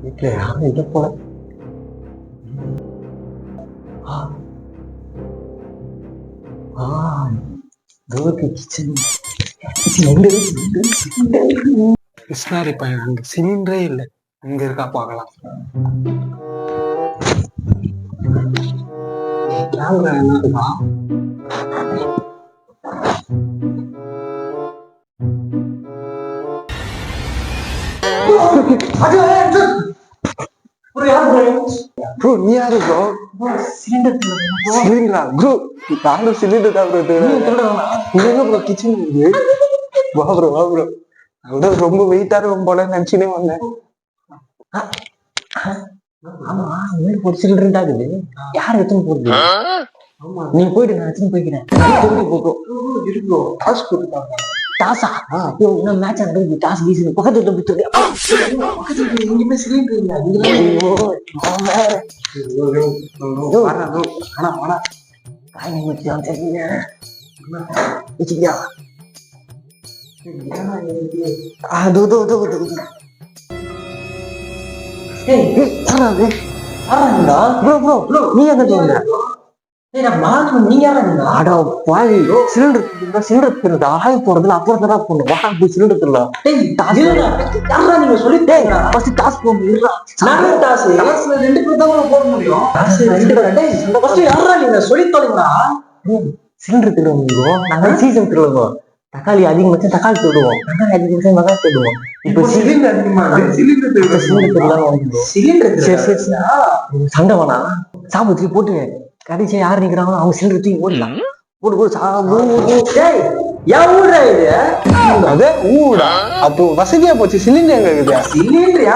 வீட்டுல யாரும் இல்லை போல. கிச்சன் கிருஷ்ணாரி பையன் அங்க சிலிண்டரே இல்லை. அங்க இருக்கா பார்க்கலாம். என்னதுக்கா ப்ரோ? நீ யாரு ப்ரோ? சிலிண்டரா ப்ரோ? நானும் சிலிண்டர் தான் ப்ரோ. கிச்சன் வா ப்ரோ, வா ப்ரோ. அதான் ரொம்ப வெயிட்டா இருக்கும் போல நினைச்சுனே வந்தேன். ஆமா, ஒரு சிலிண்டர் ஆகுது. யார் எடுத்துன்னு போறது? நீ போயிட்டு நான் எடுத்துன்னு போய்க்கிறேன். டாஸ் போட்டுட்டாங்க. டாஸா? மேட்ச் நடக்குது. டாஸ் வீசுது. பக்கத்துல போய் எங்கேயுமே சிலிண்டர் இல்லை. நீ எங்க சிலிண்டர் ஆகி போறதுல அப்புறம் தான் போடணும். சிலிண்டர் சீசன் திருடுங்க. தக்காளி அதிகம் வச்சா தக்காளி திருடுவோம். தக்காளி அதிகம் வச்சா வெங்காயம் திருடுவோம். இப்ப சண்டை வேணா. சாபத்துக்கு போட்டு கடைசியா யாரு நிக்கிறாங்களோ அவங்க சிலிண்டர் தூக்கி ஓடலாம். போட்டு போட்டு ஊடா. அப்போ வசதியா போச்சு. சிலிண்டர் எங்க இருக்குது? சிலிண்டர்